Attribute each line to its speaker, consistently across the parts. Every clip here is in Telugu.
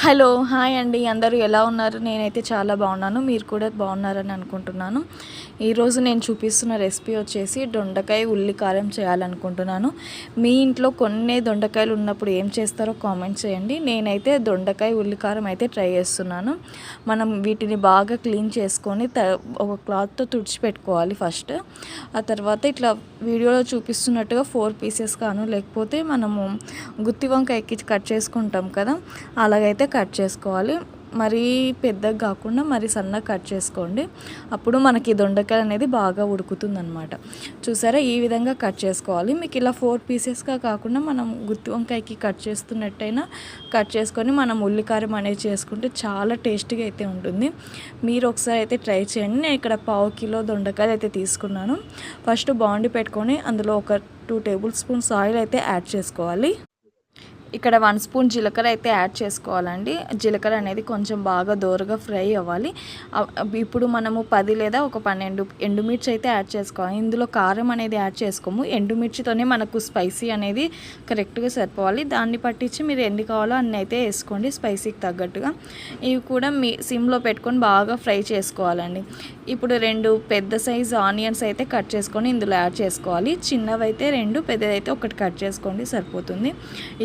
Speaker 1: హలో హాయ్ అండి, అందరూ ఎలా ఉన్నారు? నేనైతే చాలా బాగున్నాను. మీరు కూడా బాగున్నారని అనుకుంటున్నాను. ఈరోజు నేను చూపిస్తున్న రెసిపీ వచ్చేసి దొండకాయ ఉల్లి కారం చేయాలనుకుంటున్నాను. మీ ఇంట్లో కొన్ని దొండకాయలు ఉన్నప్పుడు ఏం చేస్తారో కామెంట్ చేయండి. నేనైతే దొండకాయ ఉల్లి కారం అయితే ట్రై చేస్తున్నాను. మనం వీటిని బాగా క్లీన్ చేసుకొని ఒక క్లాత్తో తుడిచిపెట్టుకోవాలి ఫస్ట్. ఆ తర్వాత ఇట్లా వీడియోలో చూపిస్తున్నట్టుగా 4 పీసెస్ కాను, లేకపోతే మనము గుత్తి వంకాయకి కట్ చేసుకుంటాం కదా, అలాగైతే కట్ చేసుకోవాలి. మరీ పెద్దగా కాకుండా మరీ సన్నగా కట్ చేసుకోండి. అప్పుడు మనకి దొండకాయ అనేది బాగా ఉడుకుతుందనమాట. చూసారా, ఈ విధంగా కట్ చేసుకోవాలి. మీకు ఇలా 4 పీసెస్గా కాకుండా మనం గుత్తి వంకాయకి కట్ చేస్తున్నట్టయినా కట్ చేసుకొని మనం ఉల్లికారం అనేది చేసుకుంటే చాలా టేస్టీగా అయితే ఉంటుంది. మీరు ఒకసారి అయితే ట్రై చేయండి. నేను ఇక్కడ 1/2 కిలో దొండకాయలు అయితే తీసుకున్నాను. ఫస్ట్ బాండి పెట్టుకొని అందులో ఒక 2 టేబుల్ స్పూన్స్ ఆయిల్ అయితే యాడ్ చేసుకోవాలి. ఇక్కడ 1 స్పూన్ జీలకర్ర అయితే యాడ్ చేసుకోవాలండి. జీలకర్ర అనేది కొంచెం బాగా దోరగా ఫ్రై అవ్వాలి. ఇప్పుడు మనము 10 లేదా ఒక 12 ఎండుమిర్చి అయితే యాడ్ చేసుకోవాలి. ఇందులో కారం అనేది యాడ్ చేసుకోము. ఎండుమిర్చితోనే మనకు స్పైసీ అనేది కరెక్ట్గా సరిపోవాలి. దాన్ని పట్టించి మీరు ఎన్ని కావాలో అన్ని అయితే వేసుకోండి స్పైసీకి తగ్గట్టుగా. ఇవి కూడా మీ సిమ్లో పెట్టుకొని బాగా ఫ్రై చేసుకోవాలండి. ఇప్పుడు 2 పెద్ద సైజు ఆనియన్స్ అయితే కట్ చేసుకొని ఇందులో యాడ్ చేసుకోవాలి. చిన్నవి అయితే 2, పెద్దదైతే 1 కట్ చేసుకోండి, సరిపోతుంది.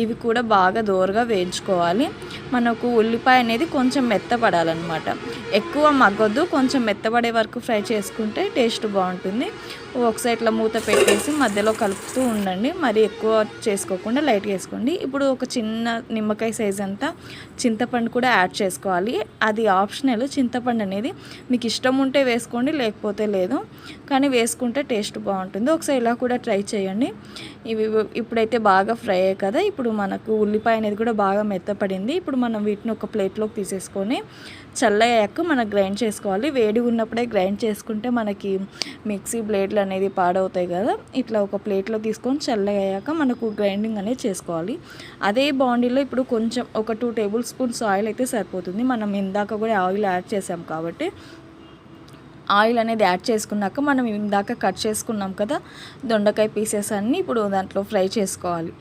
Speaker 1: ఇవి కూడా బాగా దోరగా వేయించుకోవాలి. మనకు ఉల్లిపాయ అనేది కొంచెం మెత్తపడాలన్నమాట. ఎక్కువ మగ్గొద్దు, కొంచెం మెత్తపడే వరకు ఫ్రై చేసుకుంటే టేస్ట్ బాగుంటుంది. ఒకసారి ఇట్లా మూత పెట్టేసి మధ్యలో కలుపుతూ ఉండండి. మరి ఎక్కువ చేసుకోకుండా లైట్గా వేసుకోండి. ఇప్పుడు ఒక చిన్న నిమ్మకాయ సైజ్ అంతా చింతపండు కూడా యాడ్ చేసుకోవాలి. అది ఆప్షనల్. చింతపండు అనేది మీకు ఇష్టం ఉంటే వేసుకోండి, లేకపోతే లేదు, కానీ వేసుకుంటే టేస్ట్ బాగుంటుంది. ఒకసారి ఇలా కూడా ట్రై చేయండి. ఇప్పుడైతే బాగా ఫ్రై అయ్యాయి కదా, ఇప్పుడు మనకు ఉల్లిపాయ అనేది కూడా బాగా మెత్తపడింది. ఇప్పుడు మనం వీటిని ఒక ప్లేట్లోకి తీసేసుకొని చల్లయ్యాక మనం గ్రైండ్ చేసుకోవాలి. వేడిగా ఉన్నప్పుడే గ్రైండ్ చేసుకుంటే మనకి మిక్సీ బ్లేడ్లు అనేది పాడవుతాయి కదా. ఇట్లా ఒక ప్లేట్లో తీసుకొని చల్లయ్యాక మనకు గ్రైండింగ్ అనేది చేసుకోవాలి. అదే బాండీలో ఇప్పుడు కొంచెం ఒక 2 టేబుల్ స్పూన్స్ ఆయిల్ అయితే సరిపోతుంది. మనం ఇందాక కూడా ఆయిల్ యాడ్ చేసాం కాబట్టి ఆయిల్ అనేది యాడ్ చేసుకున్నాక మనం ఇందాక కట్ చేసుకున్నాం కదా దొండకాయ పీసెస్ అన్నీ ఇప్పుడు దాంట్లో ఫ్రై చేసుకోవాలి.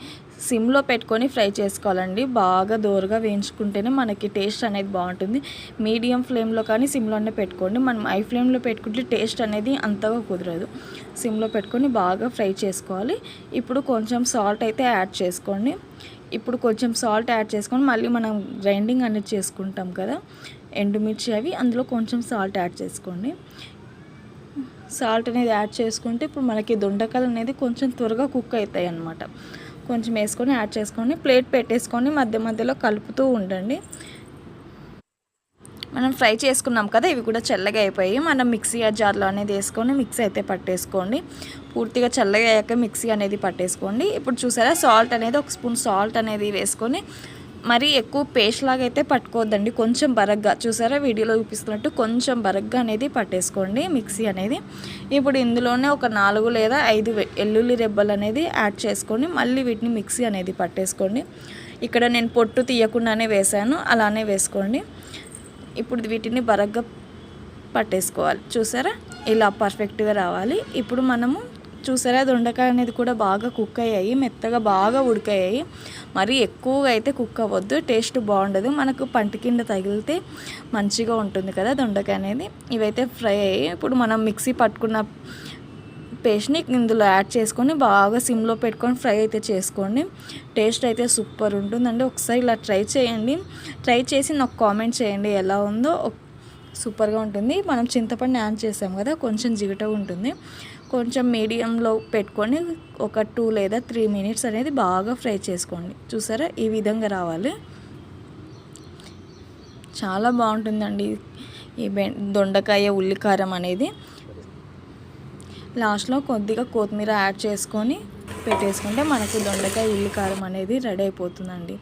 Speaker 1: సిమ్లో పెట్టుకొని ఫ్రై చేసుకోవాలండి. బాగా దోరగా వేయించుకుంటేనే మనకి టేస్ట్ అనేది బాగుంటుంది. మీడియం ఫ్లేమ్లో కానీ సిమ్లోనే పెట్టుకోండి. మనం హై ఫ్లేమ్లో పెట్టుకుంటే టేస్ట్ అనేది అంతగా కుదరదు. సిమ్లో పెట్టుకొని బాగా ఫ్రై చేసుకోవాలి. ఇప్పుడు కొంచెం సాల్ట్ అయితే యాడ్ చేసుకోండి. ఇప్పుడు కొంచెం సాల్ట్ యాడ్ చేసుకొని మళ్ళీ మనం గ్రైండింగ్ అనేది చేసుకుంటాం కదా ఎండుమిర్చి, అవి అందులో కొంచెం సాల్ట్ యాడ్ చేసుకోండి. సాల్ట్ అనేది యాడ్ చేసుకుంటే ఇప్పుడు మనకి దొండకాయలు అనేది కొంచెం త్వరగా కుక్ అవుతాయి అన్నమాట. కొంచెం వేసుకొని యాడ్ చేసుకొని ప్లేట్ పెట్టేసుకొని మధ్య మధ్యలో కలుపుతూ ఉండండి. మనం ఫ్రై చేసుకున్నాం కదా, ఇవి కూడా చల్లగా అయిపోయి మనం మిక్సీ జార్లో అనేది వేసుకొని మిక్సీ అయితే పట్టేసుకోండి. పూర్తిగా చల్లగా అయ్యాక మిక్సీ అనేది పట్టేసుకోండి. ఇప్పుడు చూసారా, సాల్ట్ అనేది 1 స్పూన్ సాల్ట్ అనేది వేసుకొని మరి ఎక్కువ పేస్ట్ లాగా అయితే పట్టుకోవద్దండి. కొంచెం బరగ్గా, చూసారా వీడియోలో చూపిస్తున్నట్టు కొంచెం బరగ్గా అనేది పట్టేసుకోండి మిక్సీ అనేది. ఇప్పుడు ఇందులోనే ఒక 4 లేదా 5 వెల్లుల్లి రెబ్బలు అనేది యాడ్ చేసుకొని మళ్ళీ వీటిని మిక్సీ అనేది పట్టేసుకోండి. ఇక్కడ నేను పొట్టు తీయకుండానే వేసాను, అలానే వేసుకోండి. ఇప్పుడు వీటిని బరగ్గా పట్టేసుకోవాలి. చూసారా, ఇలా పర్ఫెక్ట్గా రావాలి. ఇప్పుడు మనము చూసారా, దొండకాయ అనేది కూడా బాగా కుక్ అయ్యాయి, మెత్తగా బాగా ఉడికాయి. మరి ఎక్కువగా అయితే కుక్ అవ్వద్దు, టేస్ట్ బాగుండదు. మనకు పంటి కింద తగిలితే మంచిగా ఉంటుంది కదా దొండకాయ అనేది. ఇవైతే ఫ్రై అయ్యాయి. ఇప్పుడు మనం మిక్సీ పట్టుకున్న పేస్ట్ని ఇందులో యాడ్ చేసుకొని బాగా సిమ్లో పెట్టుకొని ఫ్రై అయితే చేసుకోండి. టేస్ట్ అయితే సూపర్ ఉంటుందండి. ఒకసారి ఇలా ట్రై చేయండి. ట్రై చేసి నాకు కామెంట్ చేయండి ఎలా ఉందో. సూపర్గా ఉంటుంది. మనం చింతపండు యాడ్ చేసాం కదా, కొంచెం జిగటగా ఉంటుంది. కొంచెం మీడియంలో పెట్టుకొని ఒక 2 లేదా 3 మినిట్స్ అనేది బాగా ఫ్రై చేసుకోండి. చూసారా, ఈ విధంగా రావాలి. చాలా బాగుంటుందండి ఈ దొండకాయ ఉల్లికారం అనేది. లాస్ట్లో కొద్దిగా కొత్తిమీర యాడ్ చేసుకొని పెట్టేసుకుంటే మనకు దొండకాయ ఉల్లికారం అనేది రెడీ అయిపోతుందండి.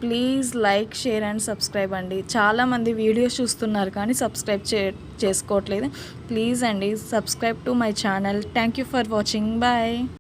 Speaker 1: Please like, share and subscribe అండి. చాలామంది వీడియోస్ చూస్తున్నారు కానీ సబ్స్క్రైబ్ చేసుకోవట్లేదు. ప్లీజ్ అండి, subscribe to my channel. Thank you for watching. Bye.